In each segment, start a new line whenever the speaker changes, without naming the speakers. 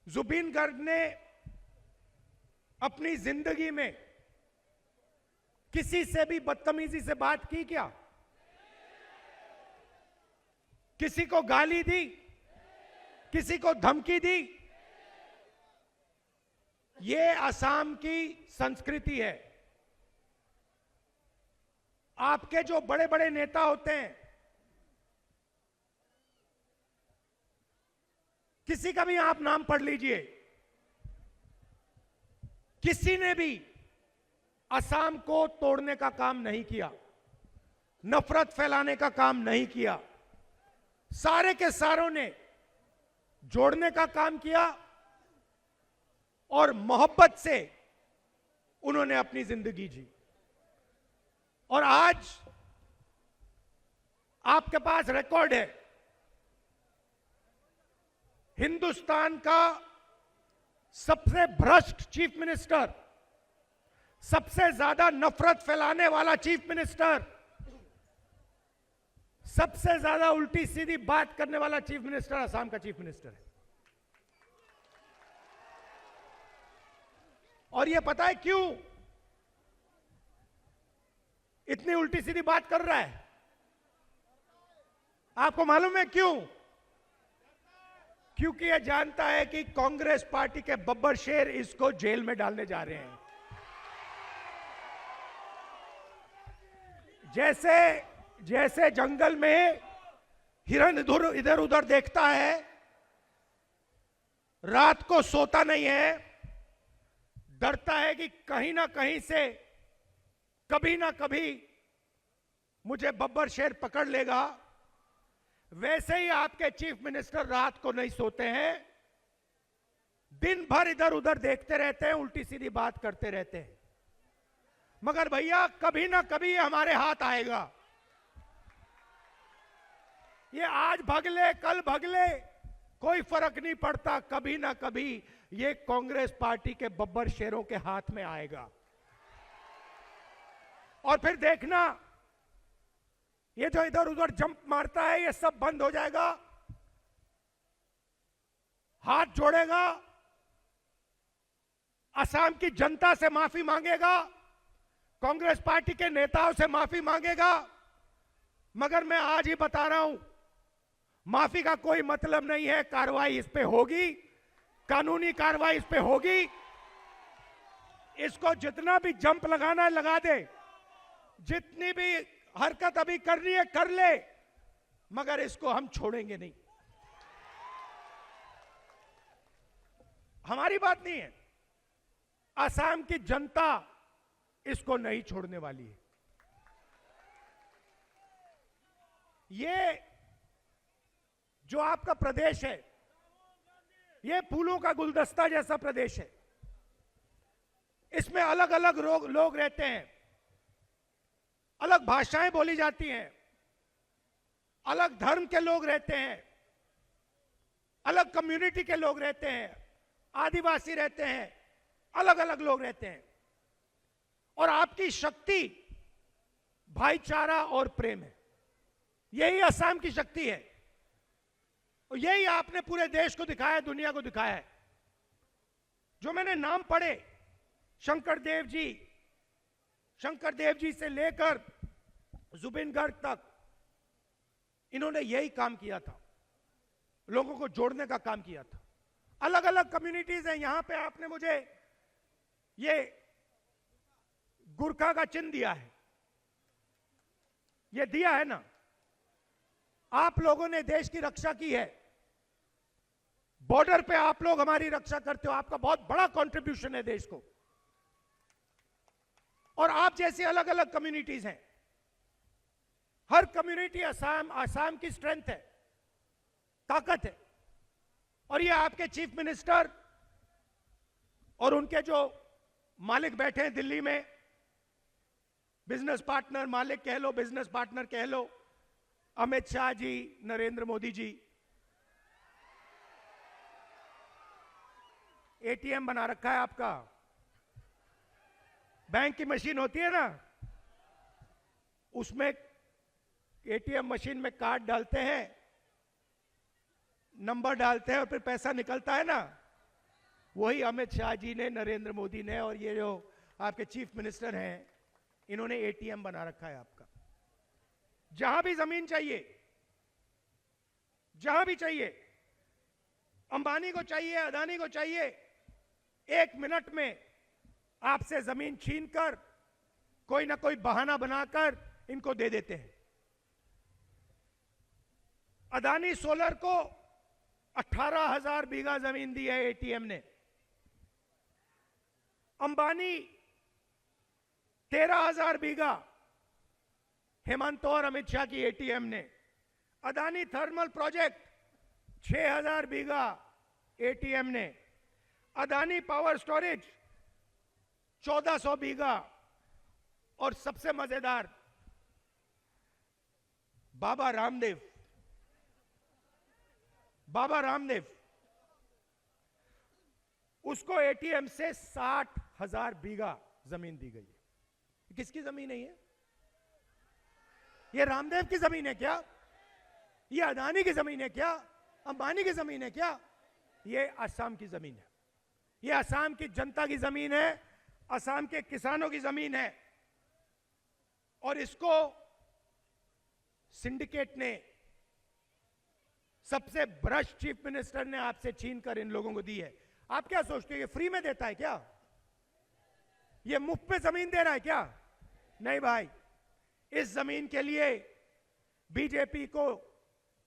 जुबिन गर्ग ने अपनी जिंदगी में किसी से भी बदतमीजी से बात की क्या? किसी को गाली दी? किसी को धमकी दी? ये असम की संस्कृति है। आपके जो बड़े बड़े नेता होते हैं, किसी का भी आप नाम पढ़ लीजिए, किसी ने भी असम को तोड़ने का काम नहीं किया, नफरत फैलाने का काम नहीं किया। सारे के सारों ने जोड़ने का काम किया और मोहब्बत से उन्होंने अपनी जिंदगी जी। और आज आपके पास रिकॉर्ड है, हिंदुस्तान का सबसे भ्रष्ट चीफ मिनिस्टर, सबसे ज्यादा नफरत फैलाने वाला चीफ मिनिस्टर, सबसे ज्यादा उल्टी सीधी बात करने वाला चीफ मिनिस्टर असम का चीफ मिनिस्टर है। और यह पता है क्यों इतनी उल्टी सीधी बात कर रहा है? आपको मालूम है क्यों? क्योंकि यह जानता है कि कांग्रेस पार्टी के बब्बर शेर इसको जेल में डालने जा रहे हैं। जैसे जैसे जंगल में हिरन इधर उधर देखता है, रात को सोता नहीं है, डरता है कि कहीं ना कहीं से कभी ना कभी मुझे बब्बर शेर पकड़ लेगा, वैसे ही आपके चीफ मिनिस्टर रात को नहीं सोते हैं, दिन भर इधर उधर देखते रहते हैं, उल्टी सीधी बात करते रहते हैं। मगर भैया कभी ना कभी ये हमारे हाथ आएगा। ये आज भगले कल भगले कोई फर्क नहीं पड़ता, कभी ना कभी ये कांग्रेस पार्टी के बब्बर शेरों के हाथ में आएगा। और फिर देखना, ये जो इधर उधर जंप मारता है ये सब बंद हो जाएगा, हाथ जोड़ेगा, असम की जनता से माफी मांगेगा, कांग्रेस पार्टी के नेताओं से माफी मांगेगा। मगर मैं आज ही बता रहा हूं, माफी का कोई मतलब नहीं है, कार्रवाई इस पे होगी, कानूनी कार्रवाई इस पे होगी। इसको जितना भी जंप लगाना है लगा दे, जितनी भी हरकत अभी करनी है कर ले, मगर इसको हम छोड़ेंगे नहीं। हमारी बात नहीं है, असम की जनता इसको नहीं छोड़ने वाली है। ये जो आपका प्रदेश है, ये फूलों का गुलदस्ता जैसा प्रदेश है। इसमें अलग अलग लोग रहते हैं, अलग भाषाएं बोली जाती हैं, अलग धर्म के लोग रहते हैं, अलग कम्युनिटी के लोग रहते हैं, आदिवासी रहते हैं, अलग अलग लोग रहते हैं। और आपकी शक्ति भाईचारा और प्रेम है, यही असम की शक्ति है। और यही आपने पूरे देश को दिखाया, दुनिया को दिखाया है। जो मैंने नाम पढ़े, शंकर देव जी से लेकर जुबिन गर्ग तक, इन्होंने यही काम किया था, लोगों को जोड़ने का काम किया था। अलग अलग कम्युनिटीज हैं। यहां पे आपने मुझे ये गुरखा का चिन्ह दिया है, ये दिया है ना। आप लोगों ने देश की रक्षा की है, बॉर्डर पे आप लोग हमारी रक्षा करते हो, आपका बहुत बड़ा कंट्रीब्यूशन है देश को। और आप जैसी अलग अलग कम्युनिटीज हैं, हर कम्युनिटी असम की स्ट्रेंथ है, ताकत है। और ये आपके चीफ मिनिस्टर और उनके जो मालिक बैठे हैं दिल्ली में, बिजनेस पार्टनर, मालिक कह लो, बिजनेस पार्टनर कह लो, अमित शाह जी, नरेंद्र मोदी जी, एटीएम बना रखा है आपका। बैंक की मशीन होती है ना, उसमें एटीएम मशीन में कार्ड डालते हैं, नंबर डालते हैं और फिर पैसा निकलता है ना, वही अमित शाह जी ने, नरेंद्र मोदी ने और ये जो आपके चीफ मिनिस्टर हैं, इन्होंने एटीएम बना रखा है आपका। जहां भी जमीन चाहिए, जहां भी चाहिए, अंबानी को चाहिए, अदानी को चाहिए, 1 मिनट में आपसे जमीन छीनकर कोई ना कोई बहाना बनाकर इनको दे देते हैं। अदानी सोलर को 18,000 बीघा जमीन दी है एटीएम ने। अंबानी 13,000 बीघा हेमंत और अमित शाह की एटीएम ने। अदानी थर्मल प्रोजेक्ट 6,000 बीघा एटीएम ने। अदानी पावर स्टोरेज 1,400 बीघा। और सबसे मजेदार, बाबा रामदेव उसको एटीएम से 60,000 बीघा जमीन दी गई है। किसकी जमीन है ये? ये रामदेव की जमीन है क्या? ये अदानी की जमीन है क्या? अंबानी की जमीन है क्या? ये असम की जमीन है। ये असम की जनता की जमीन है, असम के किसानों की जमीन है। और इसको सिंडिकेट ने, सबसे भ्रष्ट चीफ मिनिस्टर ने आपसे छीनकर इन लोगों को दी है। आप क्या सोचते हो ये फ्री में देता है क्या? ये मुफ्त में जमीन दे रहा है क्या? नहीं भाई, इस जमीन के लिए बीजेपी को,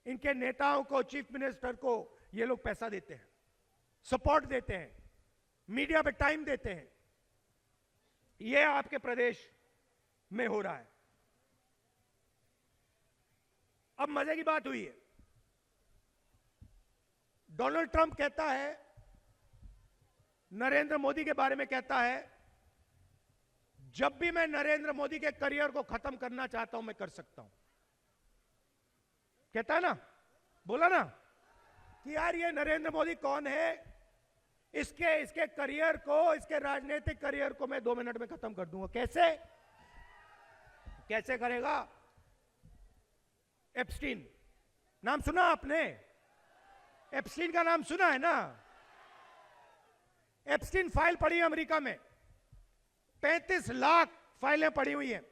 इनके नेताओं को, चीफ मिनिस्टर को ये लोग पैसा देते हैं, सपोर्ट देते हैं, मीडिया पे टाइम देते हैं। ये आपके प्रदेश में हो रहा है। अब मजे की बात हुई है, डोनाल्ड ट्रंप कहता है, नरेंद्र मोदी के बारे में कहता है, जब भी मैं नरेंद्र मोदी के करियर को खत्म करना चाहता हूं मैं कर सकता हूं। कहता है ना, बोला ना कि यार ये नरेंद्र मोदी कौन है, इसके करियर को, इसके राजनीतिक करियर को मैं 2 मिनट में खत्म कर दूंगा। कैसे करेगा? एप्स्टीन नाम सुना आपने? एप्स्टीन का नाम सुना है ना? एप्स्टीन फाइल पड़ी है अमेरिका में, 35 लाख फाइलें पड़ी हुई हैं।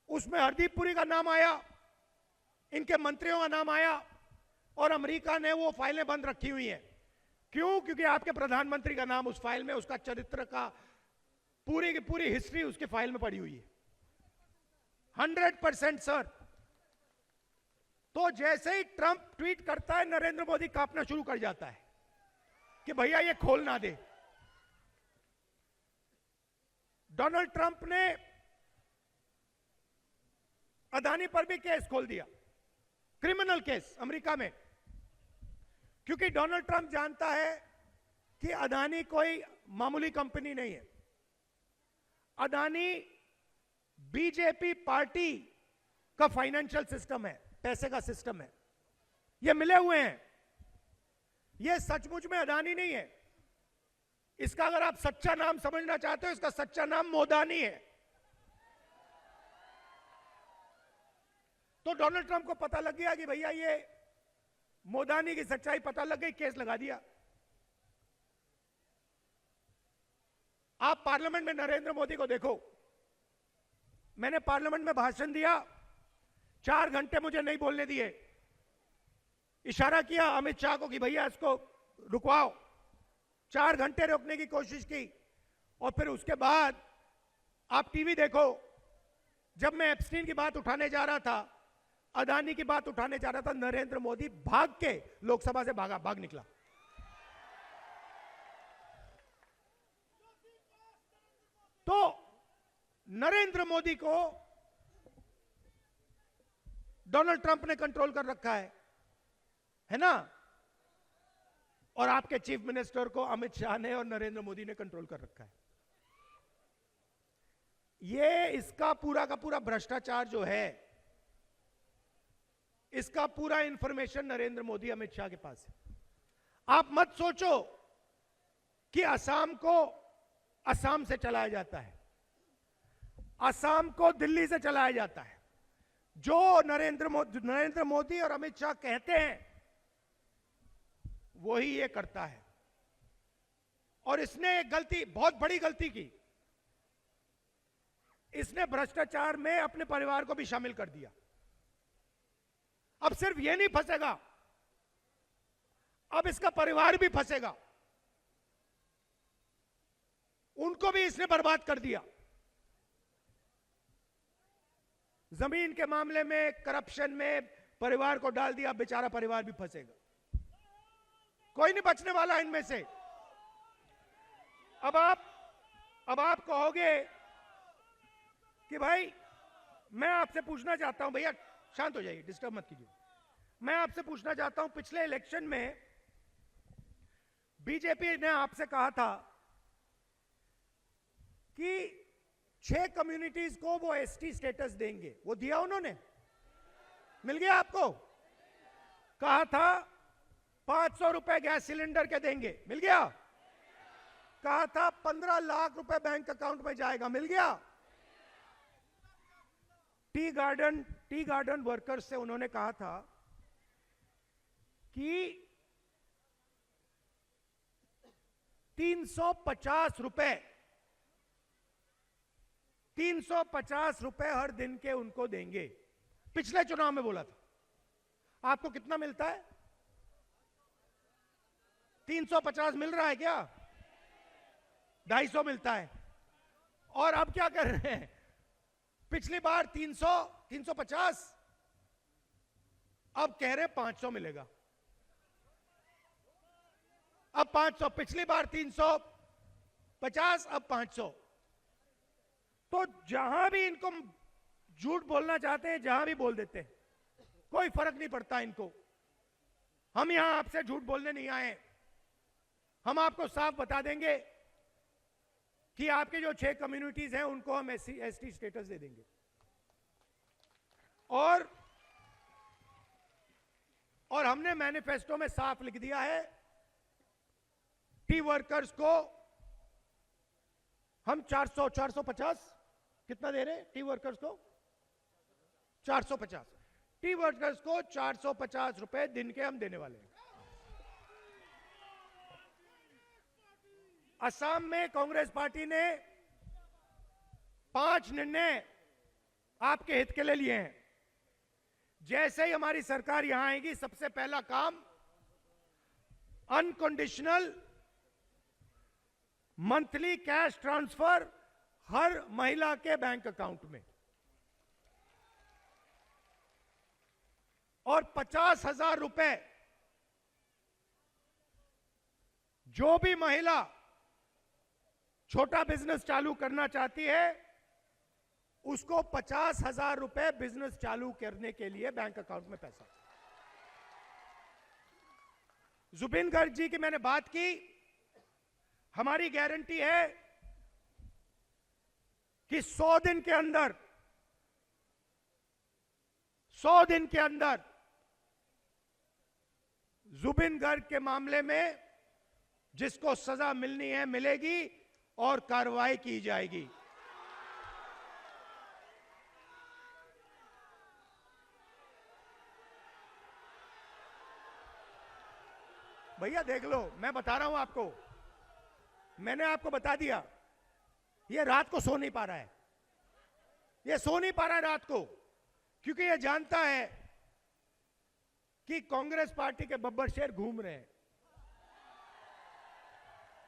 उसमें हरदीप पुरी का नाम आया, इनके मंत्रियों का नाम आया, और अमेरिका ने वो फाइलें बंद रखी हुई हैं। क्यों? क्योंकि आपके प्रधानमंत्री का नाम उस फाइल में, उसका चरित्र का पूरी की पूरी हिस्ट्री उसके फाइल में पड़ी हुई है। 100% सर। तो जैसे ही ट्रंप ट्वीट करता है, नरेंद्र मोदी कांपना शुरू कर जाता है कि भैया ये खोल ना दे। डोनाल्ड ट्रंप ने अदानी पर भी केस खोल दिया, क्रिमिनल केस अमेरिका में, क्योंकि डोनाल्ड ट्रंप जानता है कि अदानी कोई मामूली कंपनी नहीं है। अदानी बीजेपी पार्टी का फाइनेंशियल सिस्टम है, पैसे का सिस्टम है। ये मिले हुए हैं। ये सचमुच में अदानी नहीं है। इसका अगर आप सच्चा नाम समझना चाहते हो, इसका सच्चा नाम मोदानी है। तो डोनाल्ड ट्रंप को पता लग गया कि भैया ये मोदानी की सच्चाई पता लग गई, केस लगा दिया। आप पार्लियामेंट में नरेंद्र मोदी को देखो, मैंने पार्लियामेंट में भाषण दिया, 4 घंटे मुझे नहीं बोलने दिए। इशारा किया अमित शाह को कि भैया इसको रुकवाओ, 4 घंटे रोकने की कोशिश की। और फिर उसके बाद आप टीवी देखो, जब मैं एप्स्टीन की बात उठाने जा रहा था, अदानी की बात उठाने जा रहा था, नरेंद्र मोदी भाग के लोकसभा से भाग निकला। तो नरेंद्र मोदी को डोनाल्ड ट्रंप ने कंट्रोल कर रखा है ना? और आपके चीफ मिनिस्टर को अमित शाह ने और नरेंद्र मोदी ने कंट्रोल कर रखा है। ये इसका पूरा का पूरा भ्रष्टाचार जो है, इसका पूरा इंफॉर्मेशन नरेंद्र मोदी अमित शाह के पास है। आप मत सोचो कि असम को असम से चलाया जाता है, असम को दिल्ली से चलाया जाता है। जो नरेंद्र मोदी और अमित शाह कहते हैं वही ये करता है। और इसने एक गलती, बहुत बड़ी गलती की। इसने भ्रष्टाचार में अपने परिवार को भी शामिल कर दिया। अब सिर्फ ये नहीं फंसेगा, अब इसका परिवार भी फंसेगा। उनको भी इसने बर्बाद कर दिया। जमीन के मामले में, करप्शन में परिवार को डाल दिया, बेचारा परिवार भी फंसेगा। कोई नहीं बचने वाला इनमें से। अब आप कहोगे कि भाई मैं आपसे पूछना चाहता हूं, भैया शांत हो जाइए, डिस्टर्ब मत कीजिए। मैं आपसे पूछना चाहता हूं, पिछले इलेक्शन में बीजेपी ने आपसे कहा था कि 6 कम्युनिटीज को वो एसटी स्टेटस देंगे, वो दिया उन्होंने? मिल गया आपको? कहा था 500 रुपए गैस सिलेंडर के देंगे, मिल गया? कहा था 15 लाख रुपए बैंक अकाउंट में जाएगा, मिल गया? टी गार्डन वर्कर्स से उन्होंने कहा था कि 350 रुपए हर दिन के उनको देंगे। पिछले चुनाव में बोला था। आपको कितना मिलता है? 350 मिल रहा है क्या? 250 मिलता है। और अब क्या कर रहे हैं? पिछली बार 300, 350, अब कह रहे 500 मिलेगा। अब 500, पिछली बार 350, अब 500। तो जहां भी इनको झूठ बोलना चाहते हैं, जहां भी बोल देते हैं, कोई फर्क नहीं पड़ता इनको। हम यहां आपसे झूठ बोलने नहीं आए। हम आपको साफ बता देंगे कि आपके जो 6 कम्युनिटीज हैं उनको हम एसटी स्टेटस दे देंगे। और हमने मैनिफेस्टो में साफ लिख दिया है, टी वर्कर्स को हम 450 कितना दे रहे हैं? टी वर्कर्स को 450, टी वर्कर्स को 450 रुपए दिन के हम देने वाले हैं। असम में कांग्रेस पार्टी ने 5 निर्णय आपके हित के लिए लिए हैं। जैसे ही हमारी सरकार यहां आएगी, सबसे पहला काम अनकंडीशनल मंथली कैश ट्रांसफर हर महिला के बैंक अकाउंट में, और 50,000 रुपए जो भी महिला छोटा बिजनेस चालू करना चाहती है, उसको 50,000 रुपए बिजनेस चालू करने के लिए बैंक अकाउंट में पैसा। जुबिन गर्ग जी की मैंने बात की। हमारी गारंटी है कि 100 दिन के अंदर जुबिन गर्ग के मामले में जिसको सजा मिलनी है मिलेगी और कार्रवाई की जाएगी। भैया देख लो, मैं बता रहा हूं आपको, मैंने आपको बता दिया। ये रात को सो नहीं पा रहा है, ये सो नहीं पा रहा है रात को, क्योंकि ये जानता है कि कांग्रेस पार्टी के बब्बर शेर घूम रहे हैं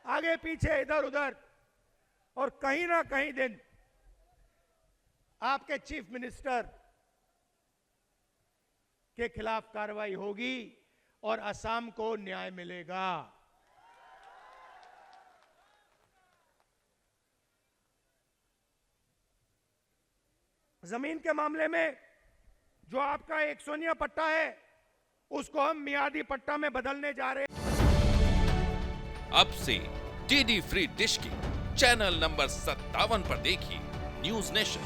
आगे पीछे, इधर उधर, और कहीं ना कहीं दिन आपके चीफ मिनिस्टर के खिलाफ कार्रवाई होगी और असम को न्याय मिलेगा। जमीन के मामले में जो आपका 101 पट्टा है, उसको हम मियादी पट्टा में बदलने जा रहे हैं।
अब से डीडी फ्री डिश की चैनल नंबर 57 पर देखिए न्यूज नेशन।